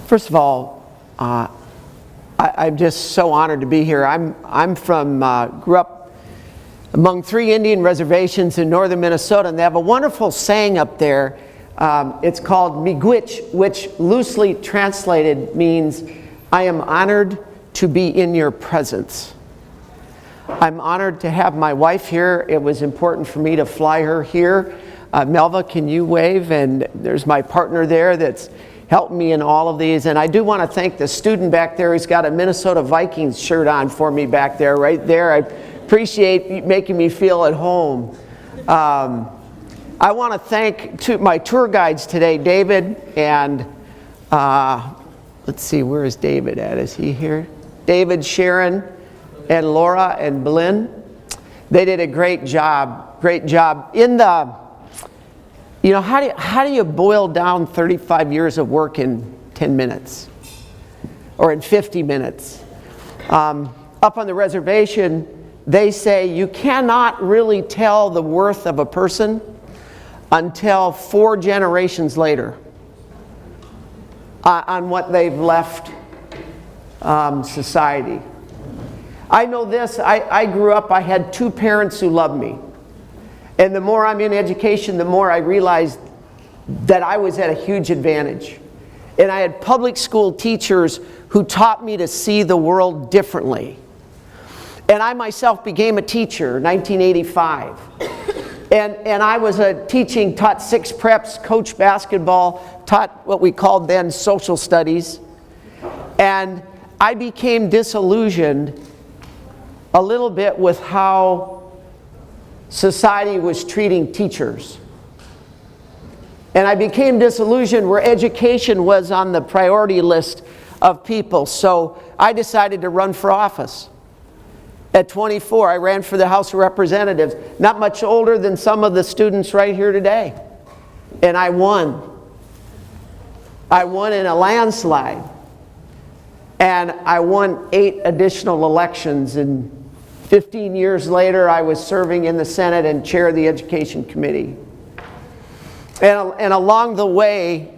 First of all, I'm just so honored to be here. I'm from, grew up among 3 Indian reservations in northern Minnesota, and they have a wonderful saying up there. It's called miigwech, which loosely translated means, I am honored to be in your presence. I'm honored to have my wife here. It was important for me to fly her here. Melva, can you wave? And there's my partner there that's helped me in all of these. And I do want to thank the student back there who's got a Minnesota Vikings shirt on for me back there, right there. I appreciate making me feel at home. I want to thank my tour guides today, David and, let's see, where is David at? Is he here? David, Sharon, and Laura and Blinn. They did a great job, great job. In the, you know, how do you boil down 35 years of work in 10 minutes? Or in 50 minutes? Up on the reservation, they say you cannot really tell the worth of a person until 4 generations later on what they've left society. I know this, I grew up, I had 2 parents who loved me. And the more I'm in education, the more I realized that I was at a huge advantage. And I had public school teachers who taught me to see the world differently. And I myself became a teacher in 1985. And I was taught 6 preps, coached basketball, taught what we called then social studies. And I became disillusioned a little bit with how society was treating teachers. And I became disillusioned where education was on the priority list of people. So I decided to run for office. At 24, I ran for the House of Representatives, not much older than some of the students right here today. And I won. I won in a landslide. And I won 8 additional elections. And 15 years later, I was serving in the Senate and chair of the Education Committee. And along the way,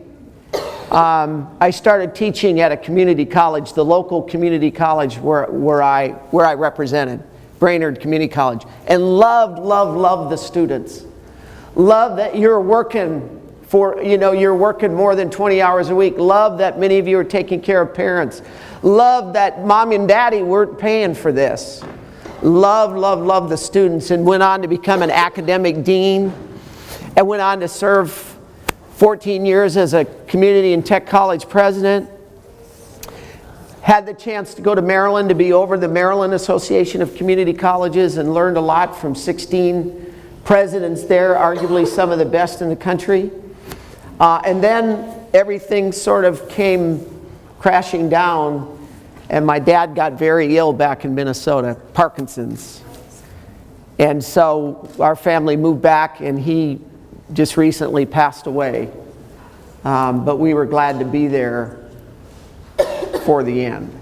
I started teaching at a community college, the local community college where I represented, Brainerd Community College, and loved the students. Love that you're working you're working more than 20 hours a week. Love that many of you are taking care of parents. Love that mom and daddy weren't paying for this. Love the students, and went on to become an academic dean and went on to serve 14 years as a community and tech college president. Had the chance to go to Maryland to be over the Maryland Association of Community Colleges and learned a lot from 16 presidents there, arguably some of the best in the country. And then everything sort of came crashing down. And my dad got very ill back in Minnesota, Parkinson's. And so our family moved back, and he just recently passed away. But we were glad to be there for the end.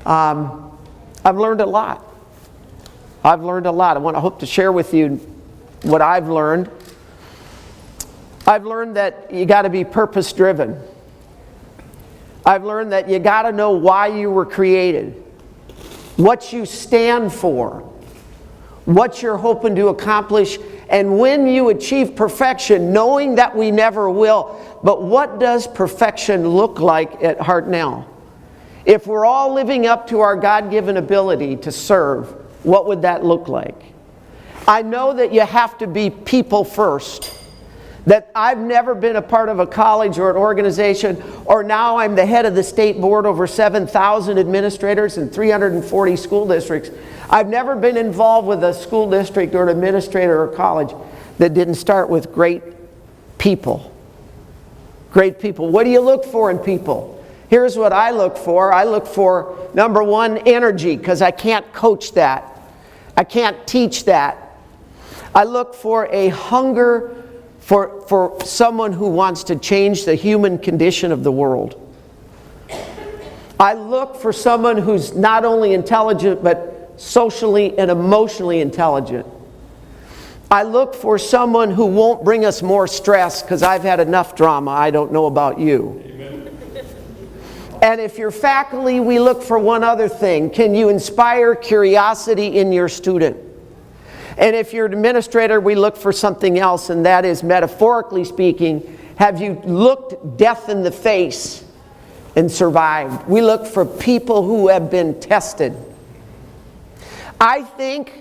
I've learned a lot. I hope to share with you what I've learned. I've learned that you got to be purpose-driven. I've learned that you got to know why you were created, what you stand for, what you're hoping to accomplish, and when you achieve perfection, knowing that we never will. But what does perfection look like at Hartnell? If we're all living up to our God-given ability to serve, what would that look like? I know that you have to be people first. That I've never been a part of a college or an organization, or now I'm the head of the state board over 7,000 administrators and 340 school districts. I've never been involved with a school district or an administrator or college that didn't start with great people. Great people. What do you look for in people? Here's what I look for. I look for, number 1, energy, because I can't coach that. I can't teach that. I look for a hunger for someone who wants to change the human condition of the world. I look for someone who's not only intelligent, but socially and emotionally intelligent. I look for someone who won't bring us more stress, because I've had enough drama. I don't know about you. Amen. And if you're faculty, we look for one other thing. Can you inspire curiosity in your student? And if you're an administrator, we look for something else, and that is, metaphorically speaking, have you looked death in the face and survived? We look for people who have been tested. I think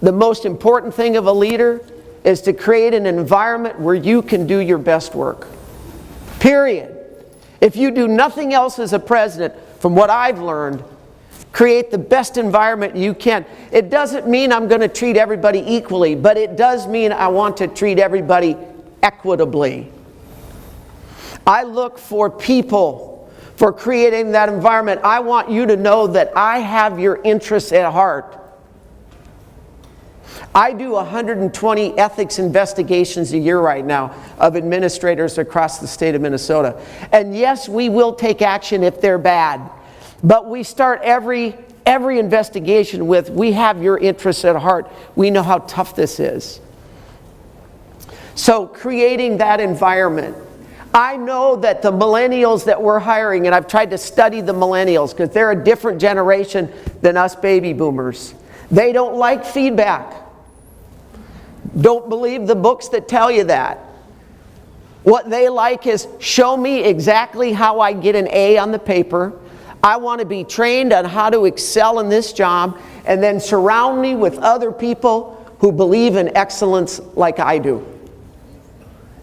the most important thing of a leader is to create an environment where you can do your best work. Period. If you do nothing else as a president, from what I've learned, create the best environment you can. It doesn't mean I'm going to treat everybody equally, but it does mean I want to treat everybody equitably. I look for people for creating that environment. I want you to know that I have your interests at heart. I do 120 ethics investigations a year right now of administrators across the state of Minnesota. And yes, we will take action if they're bad. But we start every investigation with, we have your interests at heart. We know how tough this is. So creating that environment. I know that the millennials that we're hiring, and I've tried to study the millennials because they're a different generation than us baby boomers. They don't like feedback. Don't believe the books that tell you that. What they like is, show me exactly how I get an A on the paper. I want to be trained on how to excel in this job, and then surround me with other people who believe in excellence like I do.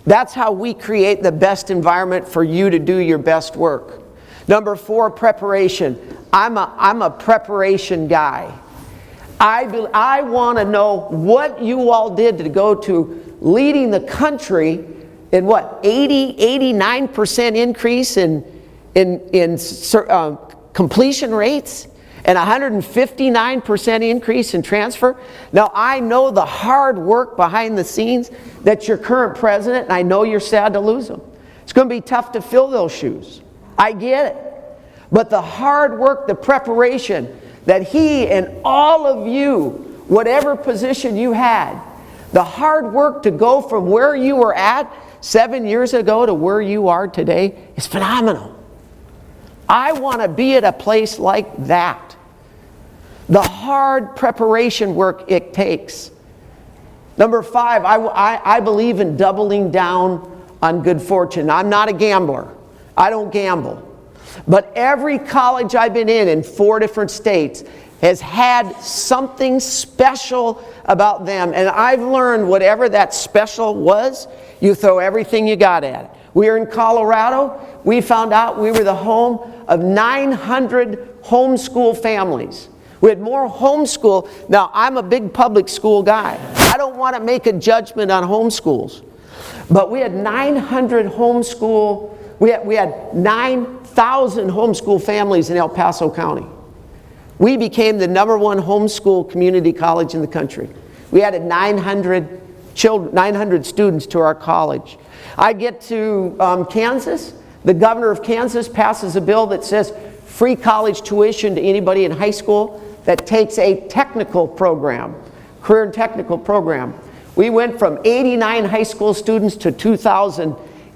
That's how we create the best environment for you to do your best work. Number 4, preparation. I'm a preparation guy. I want to know what you all did to go to leading the country in what, 89% increase in completion rates and 159% increase in transfer. Now, I know the hard work behind the scenes that your current president, and I know you're sad to lose him. It's going to be tough to fill those shoes. I get it. But the hard work, the preparation that he and all of you, whatever position you had, the hard work to go from where you were at 7 years ago to where you are today is phenomenal. I want to be at a place like that. The hard preparation work it takes. Number 5, I believe in doubling down on good fortune. I'm not a gambler. I don't gamble. But every college I've been in 4 different states has had something special about them. And I've learned whatever that special was, you throw everything you got at it. We were in Colorado. We found out we were the home of 900 homeschool families. We had more homeschool. Now, I'm a big public school guy. I don't want to make a judgment on homeschools. But we had 900 homeschool, we had 9,000 homeschool families in El Paso County. We became the #1 homeschool community college in the country. We added 900 students to our college. I get to Kansas. The governor of Kansas passes a bill that says free college tuition to anybody in high school that takes a technical program, career and technical program. We went from 89 high school students to 2,000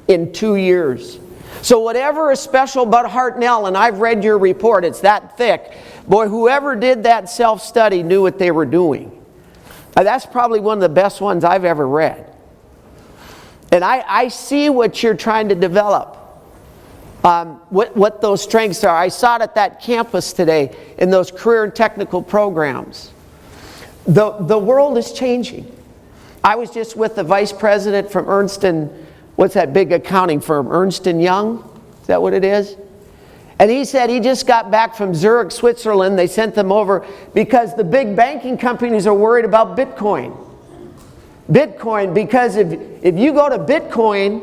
in 2 years. So whatever is special about Hartnell, and I've read your report, it's that thick. Boy, whoever did that self-study knew what they were doing. That's probably one of the best ones I've ever read. And I see what you're trying to develop, what those strengths are. I saw it at that campus today in those career and technical programs. The world is changing. I was just with the vice president from Ernst & what's that big accounting firm? Ernst & Young? Is that what it is? And he said he just got back from Zurich, Switzerland. They sent them over because the big banking companies are worried about Bitcoin. Bitcoin, because if you go to Bitcoin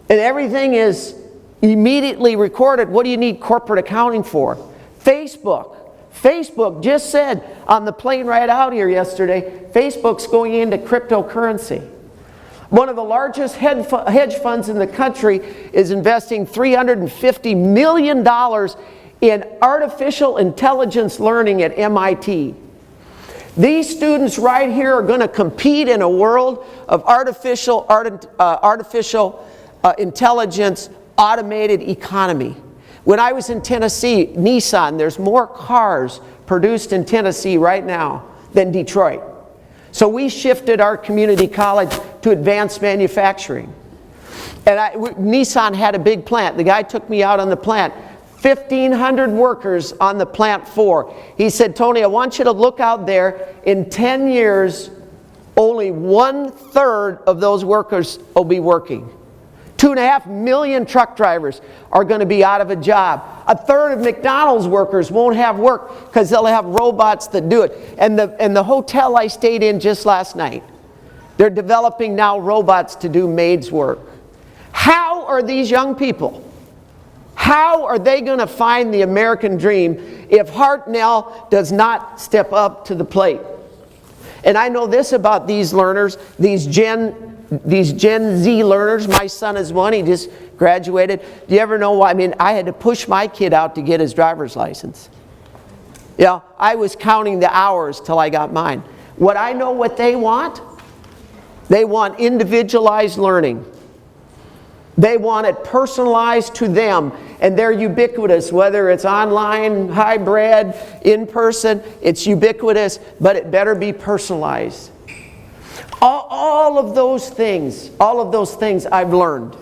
and everything is immediately recorded, what do you need corporate accounting for? Facebook just said on the plane right out here yesterday, Facebook's going into cryptocurrency. One of the largest hedge funds in the country is investing $350 million in artificial intelligence learning at MIT. These students right here are going to compete in a world of artificial intelligence, automated economy. When I was in Tennessee, Nissan, there's more cars produced in Tennessee right now than Detroit. So we shifted our community college to advanced manufacturing. And Nissan had a big plant. The guy took me out on the plant. 1,500 workers on the plant floor. He said, Tony, I want you to look out there. In 10 years, only 1/3 of those workers will be working. 2.5 million truck drivers are going to be out of a job. 1/3 of McDonald's workers won't have work because they'll have robots that do it. And the hotel I stayed in just last night, they're developing now robots to do maids' work. How are these young people, how are they going to find the American dream if Hartnell does not step up to the plate? And I know this about these learners, these Gen Z learners. My son is one, he just graduated. Do you ever know why? I mean, I had to push my kid out to get his driver's license. Yeah, I was counting the hours till I got mine. What I know what they want? They want individualized learning. They want it personalized to them, and they're ubiquitous, whether it's online, hybrid, in person, it's ubiquitous, but it better be personalized. All of those things I've learned.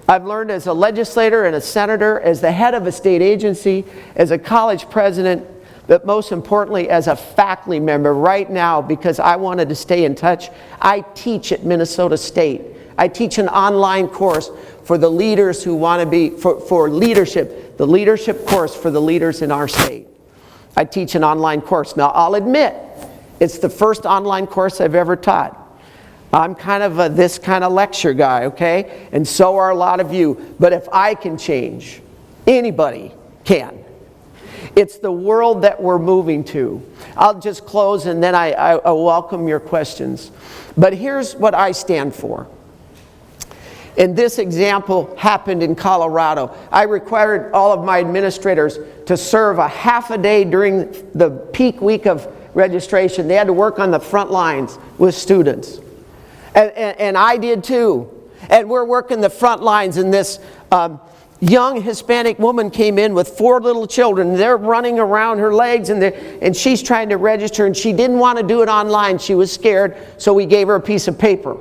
I've learned as a legislator and a senator, as the head of a state agency, as a college president, but most importantly as a faculty member right now, because I wanted to stay in touch. I teach at Minnesota State. I teach an online course for the leaders who want to be, for leadership, the leadership course for the leaders in our state. I teach an online course. Now, I'll admit, it's the first online course I've ever taught. I'm kind of this kind of lecture guy, okay? And so are a lot of you. But if I can change, anybody can. It's the world that we're moving to. I'll just close and then I welcome your questions. But here's what I stand for. And this example happened in Colorado. I required all of my administrators to serve a half a day during the peak week of registration. They had to work on the front lines with students. And I did too. And we're working the front lines, and this young Hispanic woman came in with 4 little children. They're running around her legs, and she's trying to register, and she didn't want to do it online. She was scared, so we gave her a piece of paper.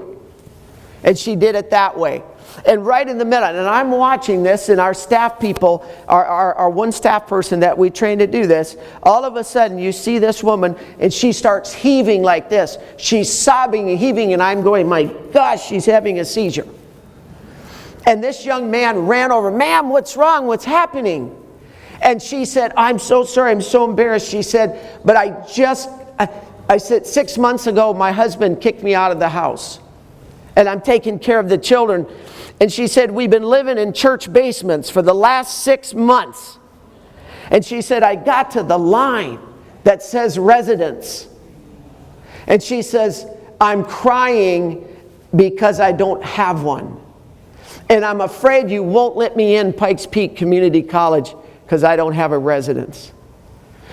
And she did it that way. And right in the middle, and I'm watching this, and our staff people, our one staff person that we trained to do this, all of a sudden you see this woman, and she starts heaving like this. She's sobbing and heaving, and I'm going, my gosh, she's having a seizure. And this young man ran over, ma'am, what's wrong? What's happening? And she said, I'm so sorry, I'm so embarrassed. She said, but I said, 6 months ago, my husband kicked me out of the house. And I'm taking care of the children. And she said, we've been living in church basements for the last 6 months. And she said, I got to the line that says residence. And she says, I'm crying because I don't have one. And I'm afraid you won't let me in Pikes Peak Community College because I don't have a residence.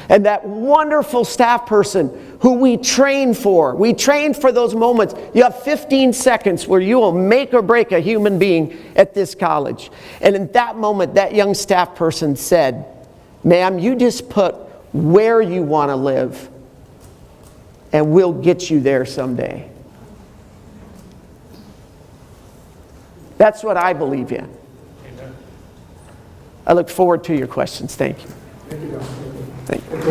And that wonderful staff person who we train for those moments. You have 15 seconds where you will make or break a human being at this college. And in that moment, that young staff person said, ma'am, you just put where you want to live, and we'll get you there someday. That's what I believe in. Amen. I look forward to your questions. Thank you. Thank you, Dr. Thank you.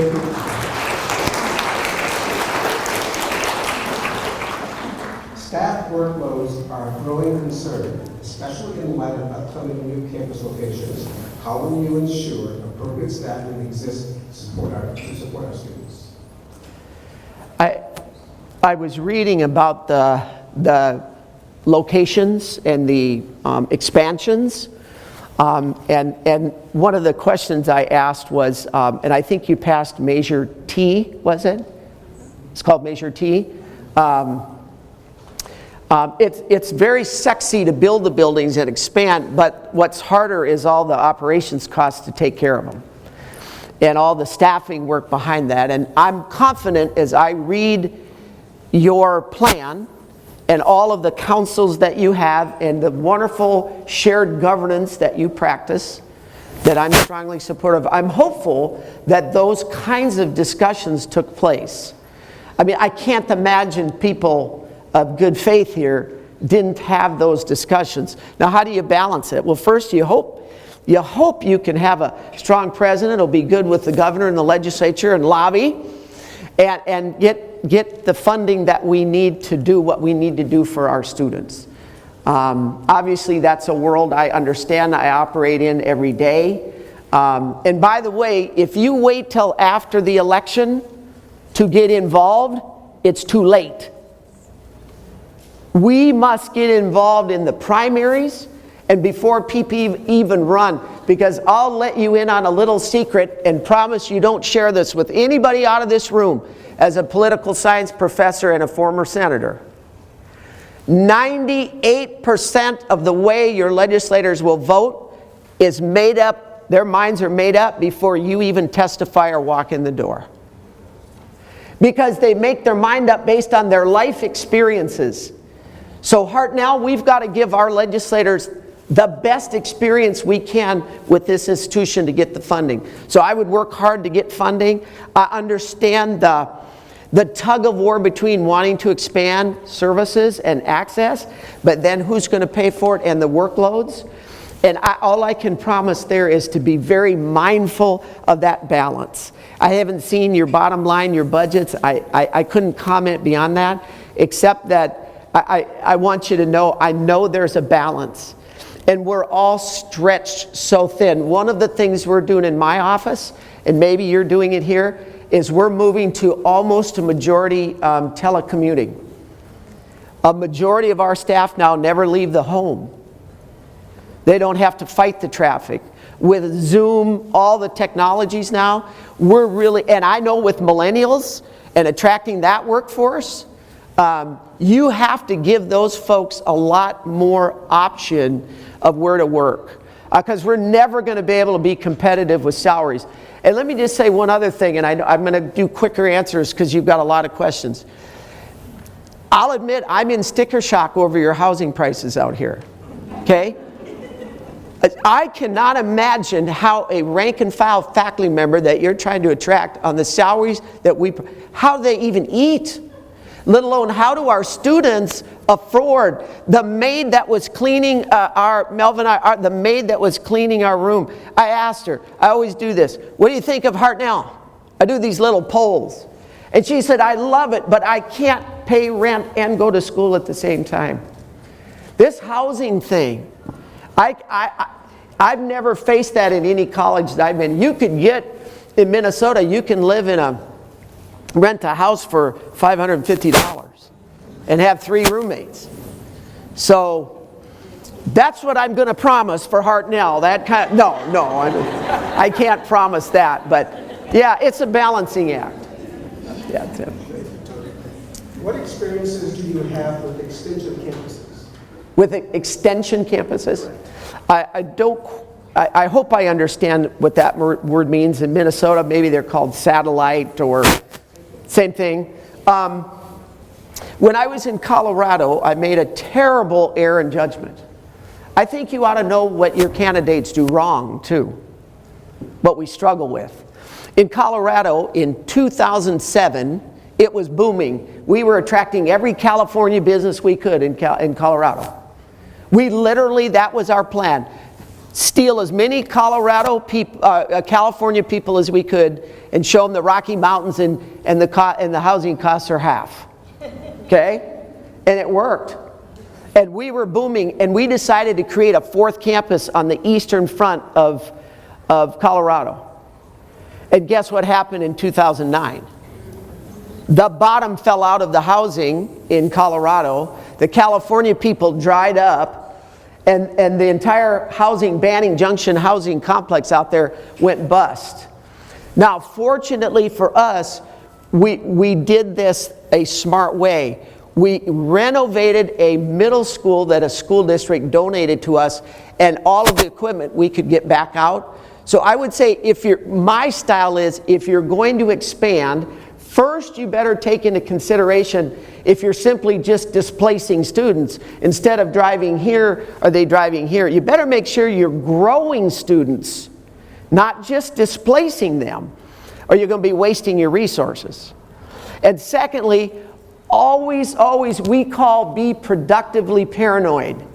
Staff workloads are a growing concern, especially in light of upcoming new campus locations. How will you ensure appropriate staffing exists to support our students? I was reading about the locations and the expansions. And one of the questions I asked was, and I think you passed Measure T, was it? It's called Measure T. It's very sexy to build the buildings and expand, but what's harder is all the operations costs to take care of them. and all the staffing work behind that. And I'm confident as I read your plan and all of the councils that you have and the wonderful shared governance that you practice, that I'm strongly supportive. I'm hopeful that those kinds of discussions took place. I mean, I can't imagine people of good faith here didn't have those discussions. Now, how do you balance it? Well, first, you hope you can have a strong president who'll be good with the governor and the legislature and lobby and get the funding that we need to do what we need to do for our students. Obviously, that's a world I understand, I operate in every day. And by the way, if you wait till after the election to get involved, it's too late. We must get involved in the primaries and before people even run, because I'll let you in on a little secret and promise you don't share this with anybody out of this room as a political science professor and a former senator. 98% of the way your legislators will vote is made up, their minds are made up before you even testify or walk in the door. Because they make their mind up based on their life experiences. So Hartnell, we've got to give our legislators the best experience we can with this institution to get the funding. So I would work hard to get funding. I understand the tug of war between wanting to expand services and access, but then who's going to pay for it and the workloads. And all I can promise there is to be very mindful of that balance. I haven't seen your bottom line, your budgets. I couldn't comment beyond that, except that I want you to know, I know there's a balance. And we're all stretched so thin. One of the things we're doing in my office, and maybe you're doing it here, is we're moving to almost a majority telecommuting. A majority of our staff now never leave the home. They don't have to fight the traffic. With Zoom, all the technologies now, we're really, and I know with millennials and attracting that workforce, you have to give those folks a lot more option of where to work, because we're never going to be able to be competitive with salaries. And let me just say one other thing, and I'm going to do quicker answers because you've got a lot of questions. I'll admit I'm in sticker shock over your housing prices out here, okay? I cannot imagine how a rank and file faculty member that you're trying to attract on the salaries that how do they even eat? Let alone how do our students afford the maid that was cleaning the maid that was cleaning our room. I asked her, I always do this, what do you think of Hartnell? I do these little polls. And she said, I love it, but I can't pay rent and go to school at the same time. This housing thing, I've never faced that in any college that I've been. You could get, in Minnesota, you can rent a house for $550 and have 3 roommates. So that's what I'm going to promise for Hartnell. I can't promise that, but yeah, it's a balancing act. Yeah, Tim. What experiences do you have with extension campuses? With extension campuses? I hope I understand what that word means. In Minnesota, maybe they're called satellite or same thing. When I was in Colorado, I made a terrible error in judgment. I think you ought to know what your candidates do wrong, too. What we struggle with. In Colorado, in 2007, it was booming. We were attracting every California business we could in Colorado. We literally, that was our plan. Steal as many California people as we could and show them the Rocky Mountains and the housing costs are half. Okay? And it worked. And we were booming, and we decided to create a 4th campus on the eastern front of Colorado. And guess what happened in 2009? The bottom fell out of the housing in Colorado. The California people dried up, and the entire Banning Junction housing complex out there went bust. Now, fortunately for us, we did this a smart way. We renovated a middle school that a school district donated to us, and all of the equipment we could get back out. So I would say my style is, if you're going to expand, first you better take into consideration if you're simply just displacing students. Instead of driving here, are they driving here? You better make sure you're growing students, not just displacing them, or you're going to be wasting your resources. And secondly, always, we call be productively paranoid.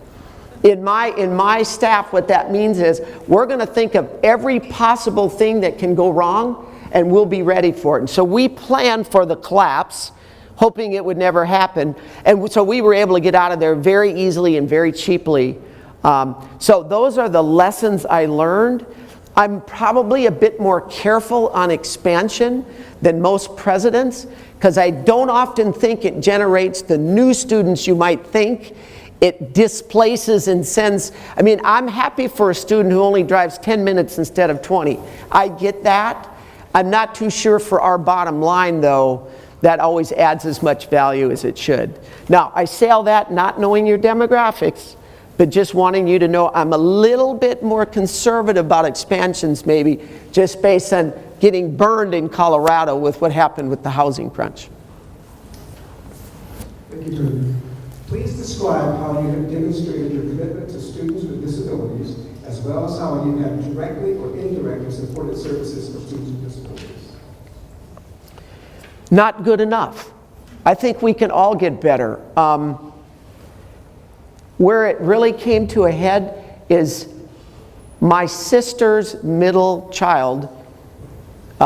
In my staff, what that means is we're going to think of every possible thing that can go wrong, and we'll be ready for it. And so we planned for the collapse, hoping it would never happen. And so we were able to get out of there very easily and very cheaply. So those are the lessons I learned. I'm probably a bit more careful on expansion than most presidents, because I don't often think it generates the new students you might think. It displaces and sends. I mean, I'm happy for a student who only drives 10 minutes instead of 20. I get that. I'm not too sure for our bottom line, though, that always adds as much value as it should. Now, I say all that not knowing your demographics, but just wanting you to know I'm a little bit more conservative about expansions, maybe, just based on getting burned in Colorado with what happened with the housing crunch. Thank you, Drew. Please describe how you have demonstrated your commitment to students with disabilities, as well as how you have directly or indirectly supported services for students with disabilities. Not good enough. I think we can all get better. Where it really came to a head is my sister's middle child,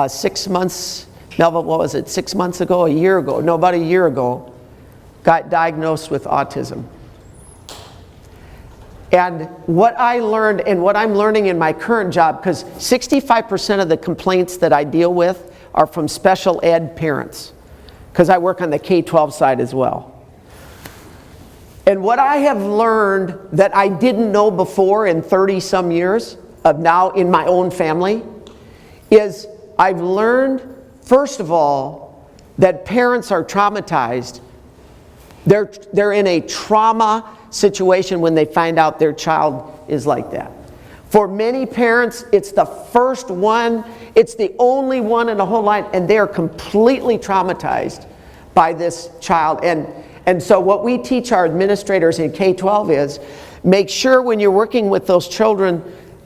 6 months, Melville, what was it, 6 months ago, a year ago, no, about a year ago, got diagnosed with autism. And what I learned, and what I'm learning in my current job, because 65% of the complaints that I deal with are from special ed parents, because I work on the K-12 side as well. And what I have learned that I didn't know before in 30 some years of now in my own family is I've learned, first of all, that parents are traumatized. They're in a trauma situation when they find out their child is like that. For many parents, it's the first one, it's the only one in a whole line, and they are completely traumatized by this child. And so what we teach our administrators in K-12 is make sure when you're working with those children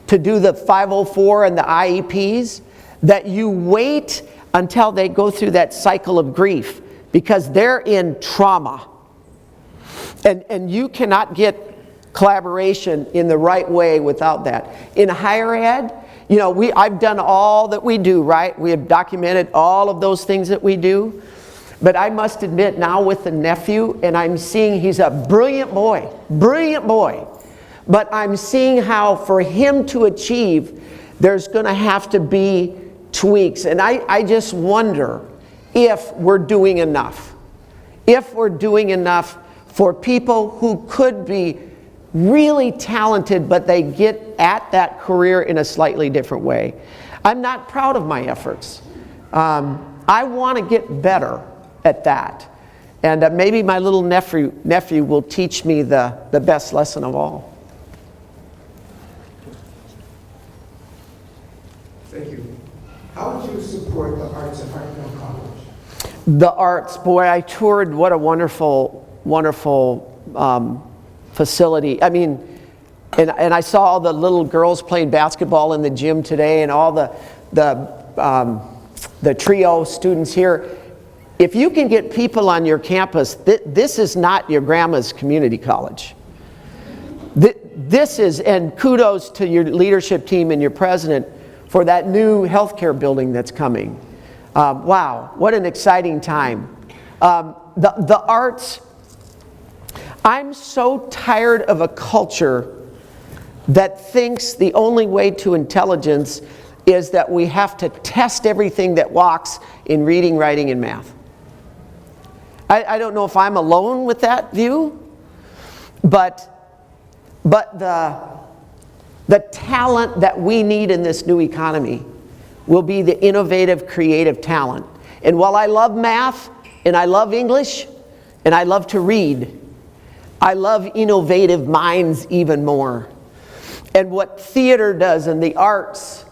to do the 504 and the IEPs, that you wait until they go through that cycle of grief, because they're in trauma. And you cannot get collaboration in the right way without that. In higher ed, you know, I've done all that we do, right? We have documented all of those things that we do. But I must admit now with the nephew, and I'm seeing he's a brilliant boy. But I'm seeing how for him to achieve, there's going to have to be tweaks. And I just wonder if we're doing enough. If we're doing enough for people who could be really talented, but they get at that career in a slightly different way. I'm not proud of my efforts. I want to get better at that. And maybe my little nephew will teach me the best lesson of all. Thank you. How would you support the arts at Hartnell College? The arts, boy, I toured, what a wonderful facility. I mean, and I saw all the little girls playing basketball in the gym today, and all the trio students here. If you can get people on your campus, this is not your grandma's community college. This is, and kudos to your leadership team and your president for that new healthcare building that's coming. Wow, what an exciting time. The arts, I'm so tired of a culture that thinks the only way to intelligence is that we have to test everything that walks in reading, writing, and math. I don't know if I'm alone with that view, but the talent that we need in this new economy will be the innovative, creative talent. And while I love math, and I love English, and I love to read, I love innovative minds even more. And what theater does and the arts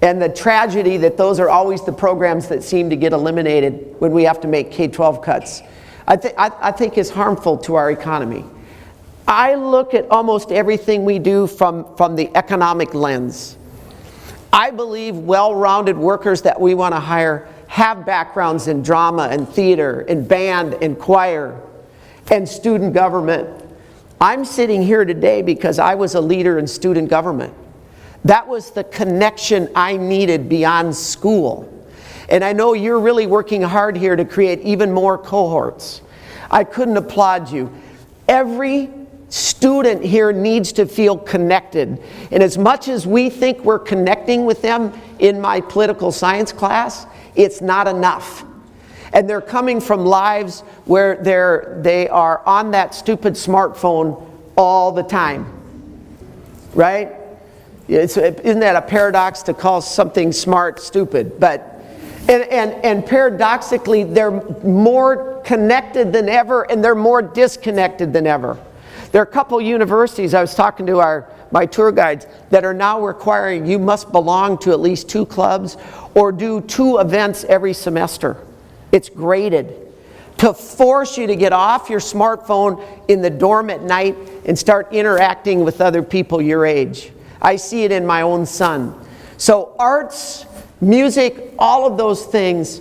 And the tragedy that those are always the programs that seem to get eliminated when we have to make K-12 cuts, I think is harmful to our economy. I look at almost everything we do from the economic lens. I believe well-rounded workers that we want to hire have backgrounds in drama and theater and band and choir and student government. I'm sitting here today because I was a leader in student government. That was the connection I needed beyond school. And I know you're really working hard here to create even more cohorts. I couldn't applaud you. Every student here needs to feel connected. And as much as we think we're connecting with them in my political science class, it's not enough. And they're coming from lives where they are on that stupid smartphone all the time, right? Isn't that a paradox to call something smart stupid? But and paradoxically, they're more connected than ever, and they're more disconnected than ever. There are a couple universities, I was talking to my tour guides, that are now requiring you must belong to at least 2 clubs or do 2 events every semester. It's graded to force you to get off your smartphone in the dorm at night and start interacting with other people your age. I see it in my own son. So arts, music, all of those things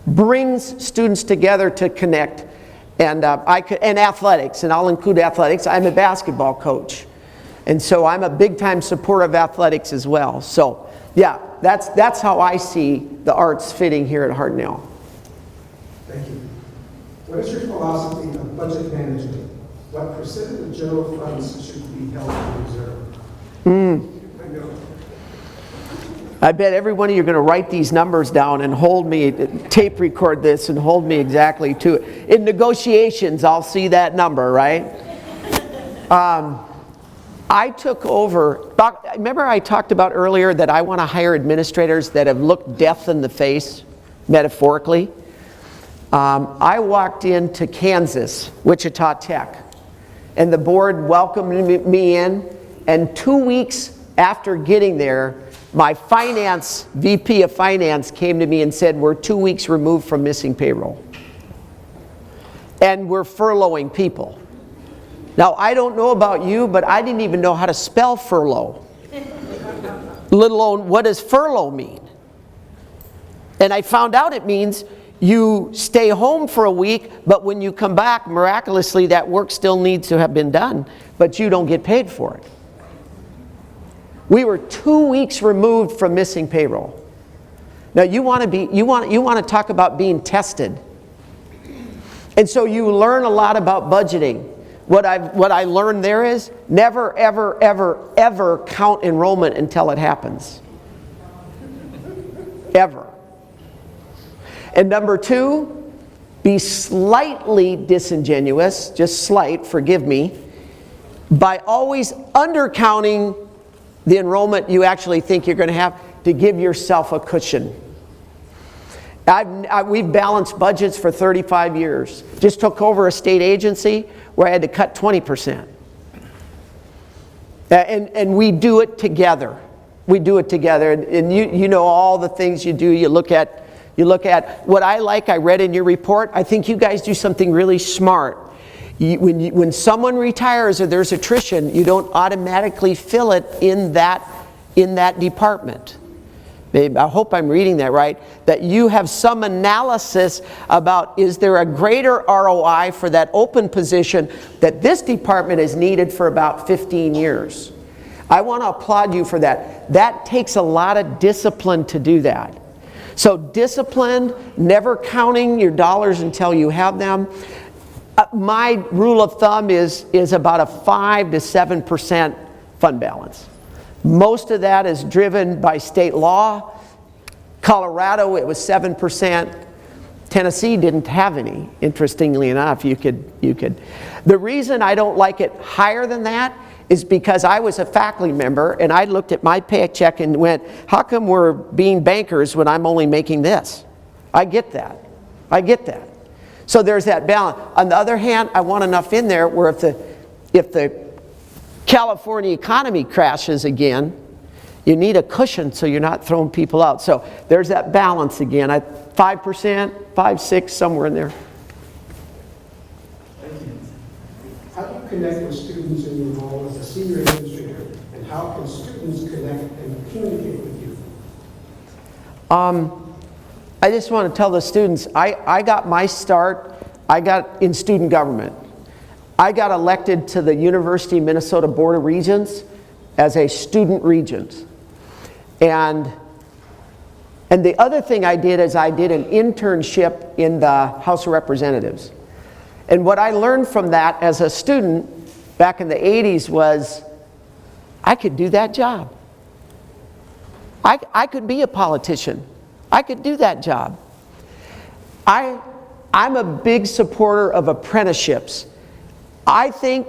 brings students together to connect. And and athletics, and I'll include athletics. I'm a basketball coach, and so I'm a big-time supporter of athletics as well. So, yeah, that's how I see the arts fitting here at Hartnell. Thank you. What is your philosophy of budget management? What percent of the general funds should be held in reserve? I know. I bet every one of you are going to write these numbers down and hold me, tape record this and hold me exactly to it. In negotiations, I'll see that number, right? I took over, remember I talked about earlier that I want to hire administrators that have looked death in the face, metaphorically. I walked into Kansas, Wichita Tech, and the board welcomed me in, and 2 weeks after getting there, my VP of finance came to me and said, we're 2 weeks removed from missing payroll. And we're furloughing people. Now, I don't know about you, but I didn't even know how to spell furlough, let alone what does furlough mean. And I found out it means you stay home for a week, but when you come back, miraculously, that work still needs to have been done, but you don't get paid for it. We were 2 weeks removed from missing payroll. Now you want to talk about being tested. And so you learn a lot about budgeting. What I learned there is never, ever, ever, ever count enrollment until it happens. Ever. And number 2, be slightly disingenuous, just slight, forgive me, by always undercounting the enrollment you actually think you're going to have to give yourself a cushion. We've balanced budgets for 35 years. Just took over a state agency where I had to cut 20%. And we do it together. We do it together. And you know all the things you do. You look at what I read in your report. I think you guys do something really smart. When someone retires or there's attrition, you don't automatically fill it in that department. I hope I'm reading that right, that you have some analysis about is there a greater ROI for that open position that this department is needed for about 15 years. I want to applaud you for that. That takes a lot of discipline to do that. So discipline, never counting your dollars until you have them. My rule of thumb is about a 5 to 7% fund balance. Most of that is driven by state law. Colorado, it was 7%. Tennessee didn't have any, interestingly enough. You could. The reason I don't like it higher than that is because I was a faculty member and I looked at my paycheck and went, how come we're being bankers when I'm only making this? I get that. So there's that balance. On the other hand, I want enough in there where if the California economy crashes again, you need a cushion so you're not throwing people out. So there's that balance again. 5%, 5, 6, somewhere in there. Thank you. How do you connect with students in your role as a senior administrator, and how can students connect and communicate with you? I just want to tell the students, I got my start, I got in student government. I got elected to the University of Minnesota Board of Regents as a student regent. And the other thing I did is I did an internship in the House of Representatives. And what I learned from that as a student back in the 80s was I could do that job. I could be a politician. I could do that job. I'm a big supporter of apprenticeships. I think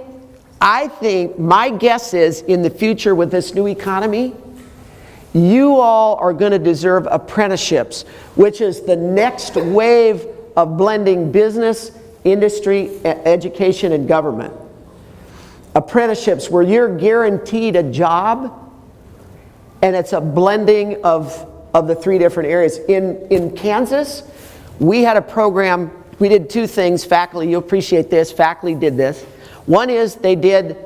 my guess is in the future with this new economy, you all are going to deserve apprenticeships, which is the next wave of blending business, industry, education, and government. Apprenticeships where you're guaranteed a job, and it's a blending of the 3 different areas. In Kansas, we had a program, we did 2 things, faculty, you'll appreciate this, faculty did this. One is they did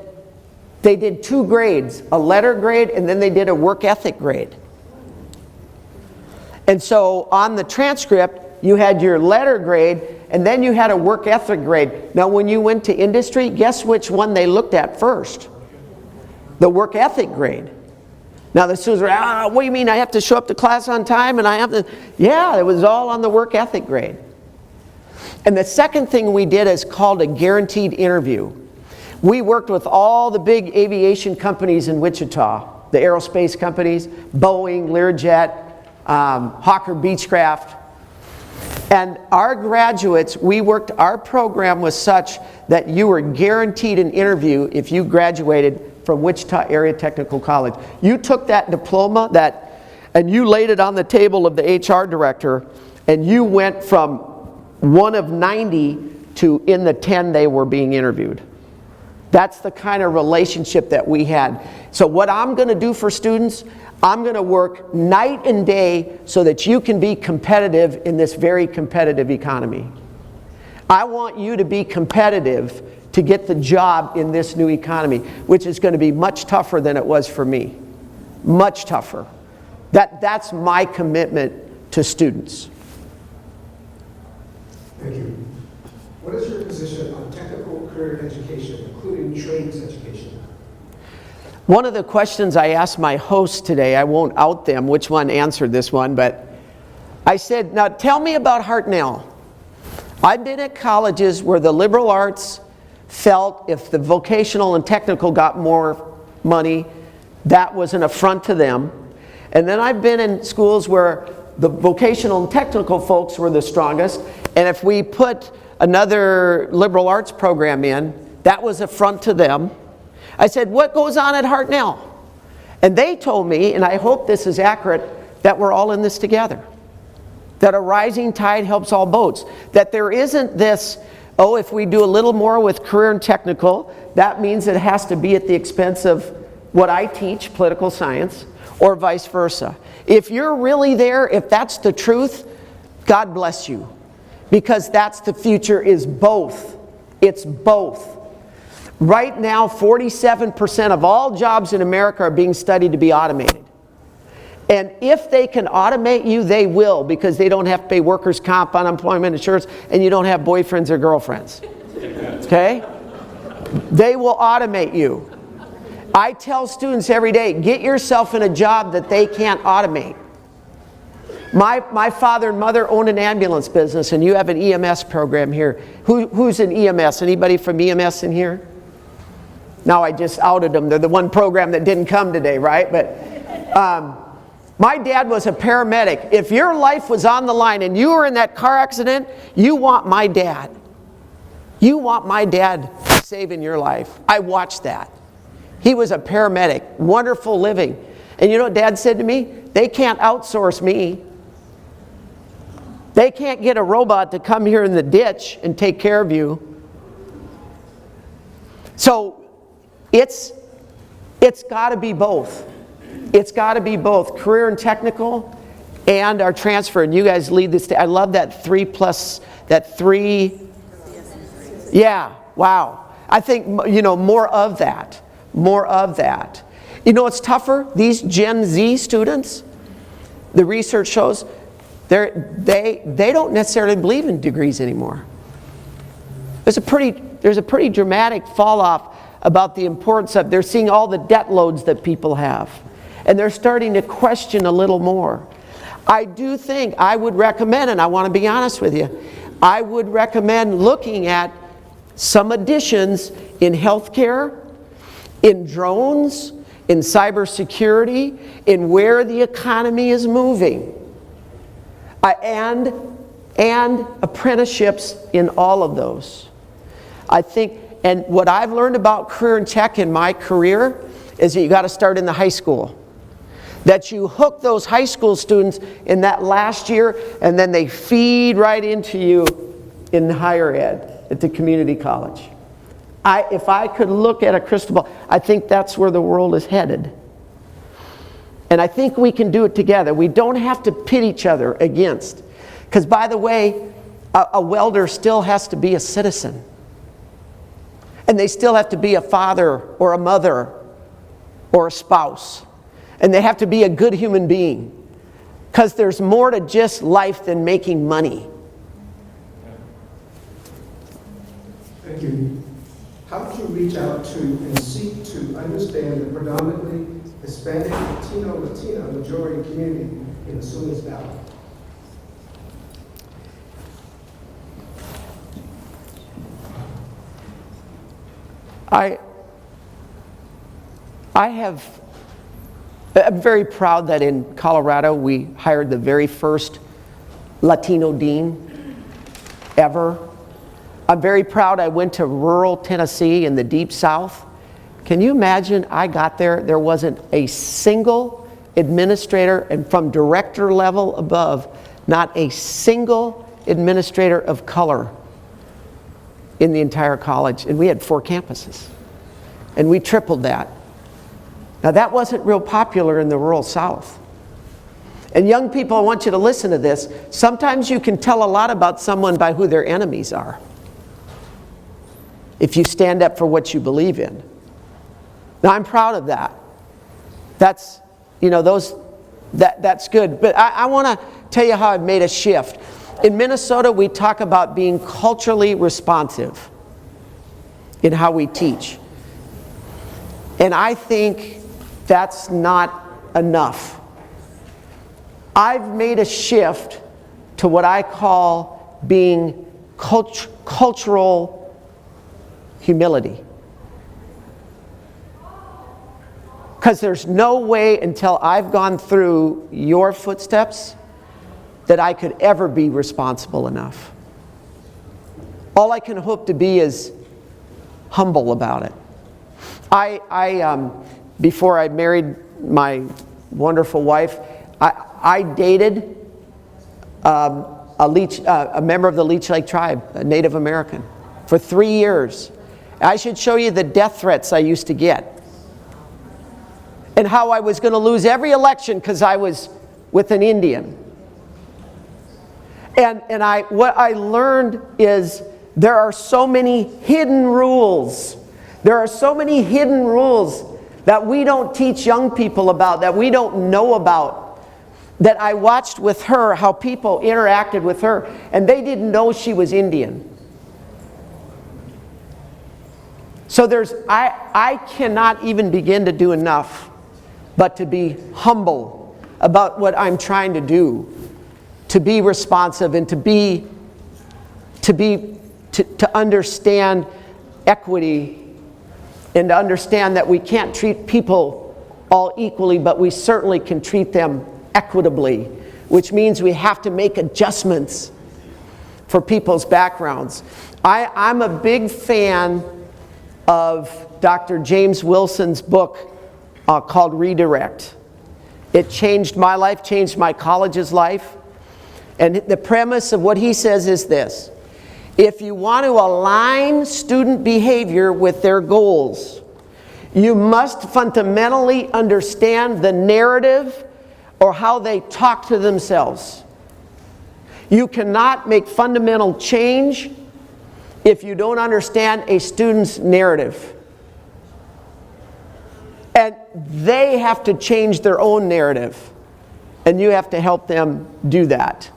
2 grades, a letter grade, and then they did a work ethic grade. And so on the transcript, you had your letter grade, and then you had a work ethic grade. Now when you went to industry, guess which one they looked at first? The work ethic grade. Now the students were, what do you mean I have to show up to class on time and I have to, yeah, it was all on the work ethic grade. And the second thing we did is called a guaranteed interview. We worked with all the big aviation companies in Wichita, the aerospace companies, Boeing, Learjet, Hawker Beechcraft. And our graduates, our program was such that you were guaranteed an interview if you graduated from Wichita Area Technical College. You took that diploma and you laid it on the table of the HR director, and you went from one of 90 to in the 10 they were being interviewed. That's the kind of relationship that we had. So what I'm going to do for students, I'm going to work night and day so that you can be competitive in this very competitive economy. I want you to be competitive to get the job in this new economy, which is going to be much tougher than it was for me. Much tougher. That's my commitment to students. Thank you. What is your position on technical career education, including trades education? One of the questions I asked my host today, I won't out them which one answered this one, but I said, now tell me about Hartnell. I've been at colleges where the liberal arts felt if the vocational and technical got more money, that was an affront to them. And then I've been in schools where the vocational and technical folks were the strongest, and if we put another liberal arts program in, that was an affront to them. I said, what goes on at Hartnell? And they told me, and I hope this is accurate, that we're all in this together. That a rising tide helps all boats. That there isn't this, oh, if we do a little more with career and technical, that means it has to be at the expense of what I teach, political science, or vice versa. If you're really there, if that's the truth, God bless you. Because that's the future, is both. It's both. Right now, 47% of all jobs in America are being studied to be automated. And if they can automate you, they will, because they don't have to pay workers' comp, unemployment insurance, and you don't have boyfriends or girlfriends. Okay? They will automate you. I tell students every day, get yourself in a job that they can't automate. My father and mother owned an ambulance business, and you have an EMS program here. Who's in EMS? Anybody from EMS in here? Now I just outed them. They're the one program that didn't come today, right? But my dad was a paramedic. If your life was on the line and you were in that car accident, you want my dad. You want my dad saving your life. I watched that. He was a paramedic, wonderful living. And you know what Dad said to me? They can't outsource me. They can't get a robot to come here in the ditch and take care of you. So it's got to be both. It's got to be both career and technical and our transfer. And you guys lead this. I love that 3+3. Yeah, wow. I think, more of that. More of that. You know what's tougher? These Gen Z students, the research shows, they don't necessarily believe in degrees anymore. There's a pretty dramatic fall off about the importance of, they're seeing all the debt loads that people have. And they're starting to question a little more. I do think I would recommend, and I want to be honest with you, I would recommend looking at some additions in healthcare, in drones, in cybersecurity, in where the economy is moving, and apprenticeships in all of those. I think, and what I've learned about career and tech in my career is that you got to start in the high school. That you hook those high school students in that last year, and then they feed right into you in higher ed at the community college. If I could look at a crystal ball, I think that's where the world is headed. And I think we can do it together. We don't have to pit each other against. Because by the way, a welder still has to be a citizen. And they still have to be a father or a mother or a spouse. And they have to be a good human being. Because there's more to just life than making money. Thank you. How did you reach out to and seek to understand the predominantly Hispanic, Latino majority community in the Sumas Valley? I'm very proud that in Colorado we hired the very first Latino dean ever. I'm very proud I went to rural Tennessee in the deep south. Can you imagine I got there wasn't a single administrator, and from director level above, not a single administrator of color in the entire college. And we had 4 campuses. And we tripled that. Now that wasn't real popular in the rural South. And young people, I want you to listen to this. Sometimes you can tell a lot about someone by who their enemies are. If you stand up for what you believe in. Now I'm proud of that. That's, that's good. But I want to tell you how I've made a shift. In Minnesota, we talk about being culturally responsive in how we teach. And I think that's not enough. I've made a shift to what I call being cultural humility. Because there's no way until I've gone through your footsteps that I could ever be responsible enough. All I can hope to be is humble about it. Before I married my wonderful wife, I dated a member of the Leech Lake tribe, a Native American, for 3 years. I should show you the death threats I used to get. And how I was going to lose every election because I was with an Indian. And what I learned is there are so many hidden rules. There are so many hidden rules that we don't teach young people about, that we don't know about, that I watched with her, how people interacted with her, and they didn't know she was Indian. So I cannot even begin to do enough but to be humble about what I'm trying to do, to be responsive and to understand equity, and to understand that we can't treat people all equally, but we certainly can treat them equitably, which means we have to make adjustments for people's backgrounds. I'm a big fan of Dr. James Wilson's book called Redirect. It changed my life, changed my college's life. And the premise of what he says is this: if you want to align student behavior with their goals, You must fundamentally understand the narrative or how they talk to themselves. You cannot make fundamental change if you don't understand a student's narrative. And they have to change their own narrative. And you have to help them do that.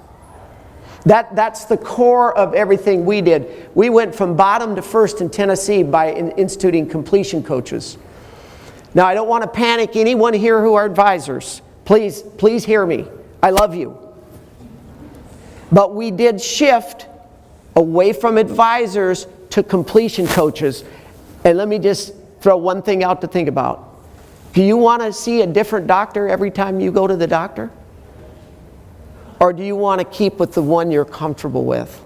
That's the core of everything we did. We went from bottom to first in Tennessee by instituting completion coaches. Now, I don't want to panic anyone here who are advisors. Please hear me. I love you. But we did shift away from advisors to completion coaches. And let me just throw one thing out to think about. Do you want to see a different doctor every time you go to the doctor? Or do you want to keep with the one you're comfortable with?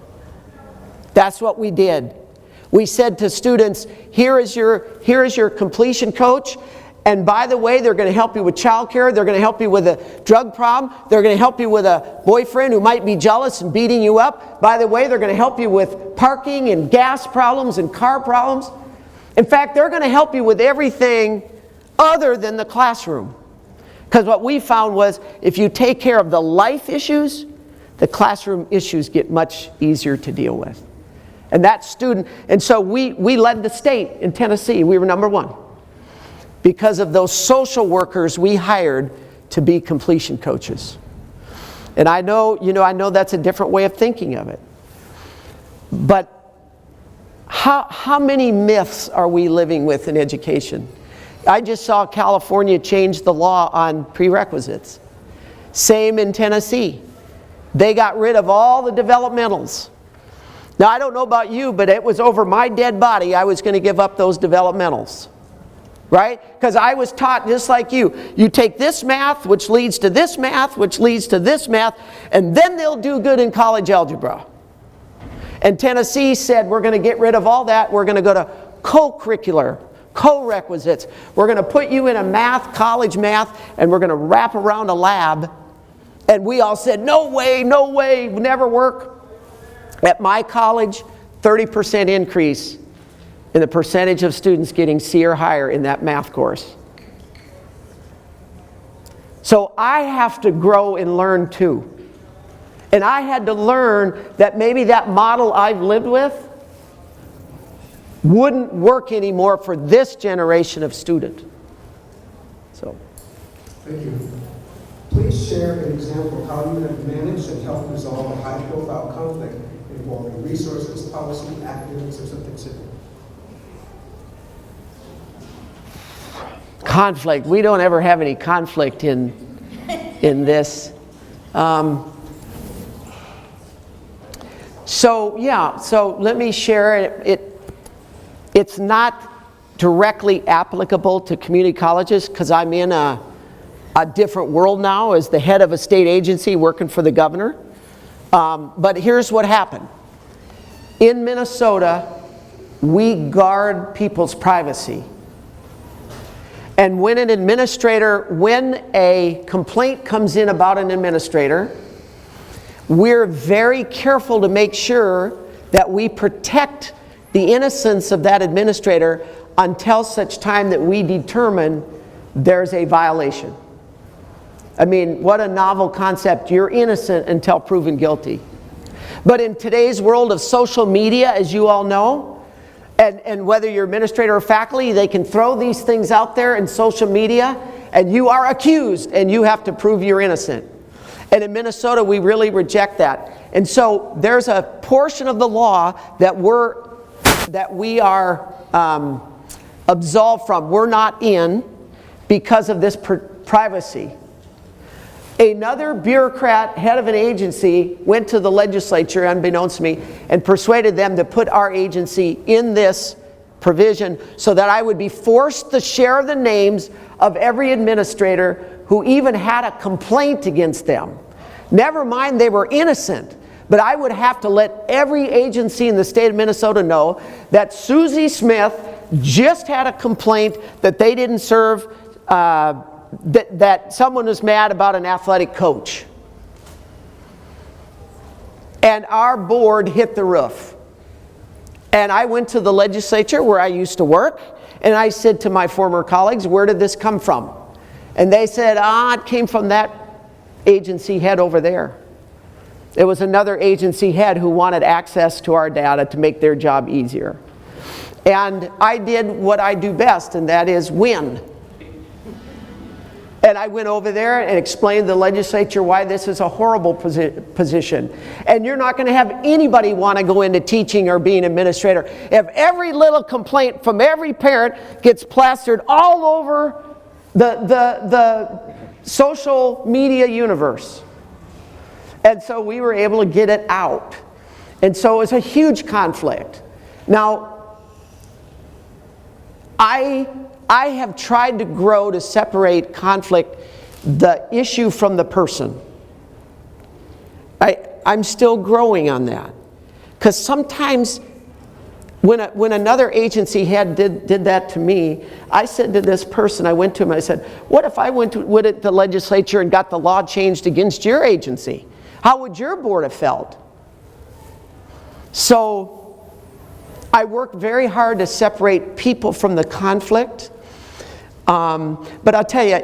That's what we did. We said to students, here is your completion coach, and by the way, they're going to help you with childcare, they're going to help you with a drug problem, they're going to help you with a boyfriend who might be jealous and beating you up. By the way, they're going to help you with parking and gas problems and car problems. In fact, they're going to help you with everything other than the classroom. Because what we found was if you take care of the life issues, the classroom issues get much easier to deal with. And that student, and so we led the state in Tennessee. We were number one. Because of those social workers we hired to be completion coaches. And I know that's a different way of thinking of it. But how many myths are we living with in education? I just saw California change the law on prerequisites. Same in Tennessee. They got rid of all the developmentals. Now, I don't know about you, but it was over my dead body I was going to give up those developmentals. Right? Because I was taught just like you. You take this math, which leads to this math, which leads to this math, and then they'll do good in college algebra. And Tennessee said, we're going to get rid of all that. We're going to go to co-curricular, co-requisites. We're going to put you in a college math, and we're going to wrap around a lab. And we all said, no way, never work. At my college, 30% increase in the percentage of students getting C or higher in that math course. So I have to grow and learn too. And I had to learn that maybe that model I've lived with wouldn't work anymore for this generation of student. So. Thank you. Please share an example of how you have managed and helped resolve a high-profile conflict involving resources, policy, academics, or something simple. Conflict. We don't ever have any conflict in this. So let me share it. It's not directly applicable to community colleges because I'm in a different world now as the head of a state agency working for the governor. But here's what happened. In Minnesota, we guard people's privacy. And when a complaint comes in about an administrator, we're very careful to make sure that we protect the innocence of that administrator until such time that we determine there's a violation. I mean, what a novel concept. You're innocent until proven guilty. But in today's world of social media, as you all know, and whether you're administrator or faculty, they can throw these things out there in social media, and you are accused, and you have to prove you're innocent. And in Minnesota, we really reject that. And so there's a portion of the law that we are absolved from. We're not in because of this privacy. Another bureaucrat, head of an agency, went to the legislature, unbeknownst to me, and persuaded them to put our agency in this provision so that I would be forced to share the names of every administrator who even had a complaint against them. Never mind they were innocent, but I would have to let every agency in the state of Minnesota know that Susie Smith just had a complaint that they didn't serve that someone was mad about an athletic coach. And our board hit the roof. And I went to the legislature where I used to work, And I said to my former colleagues, where did this come from? And they said, it came from that agency head over there. It was another agency head who wanted access to our data to make their job easier. And I did what I do best, and that is win. And I went over there and explained to the legislature why this is a horrible position. And you're not going to have anybody want to go into teaching or being an administrator if every little complaint from every parent gets plastered all over the social media universe. And so we were able to get it out. And so it was a huge conflict. Now, I have tried to grow to separate conflict, the issue from the person. I'm still growing on that. Because sometimes when another agency head did that to me, I said to this person, I went to him, I said, what if I went to the legislature and got the law changed against your agency? How would your board have felt? So I work very hard to separate people from the conflict. But I'll tell you,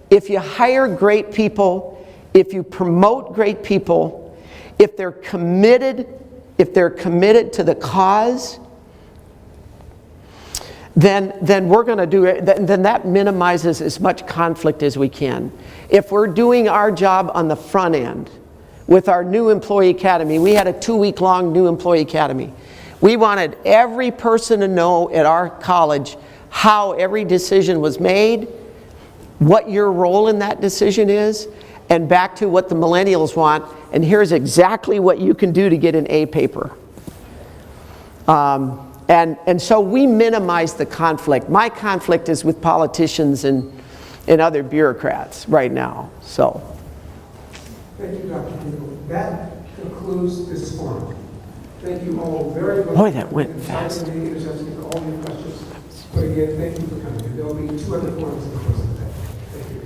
if you hire great people, if you promote great people, if they're committed to the cause, then we're going to do it. Then that minimizes as much conflict as we can. If we're doing our job on the front end, with our new employee academy, we had a 2-week-long new employee academy. We wanted every person to know at our college how every decision was made, what your role in that decision is, and back to what the millennials want, and here's exactly what you can do to get an A paper. And so we minimize the conflict. My conflict is with politicians and other bureaucrats right now. So. Thank you, Dr. Kinkel. That concludes this forum. Thank you all very much. Boy, that went fast. All your questions. But again, thank you for coming. There will be 2 other forums in the course of the day. Thank you.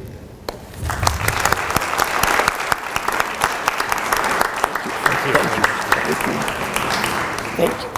Thank you.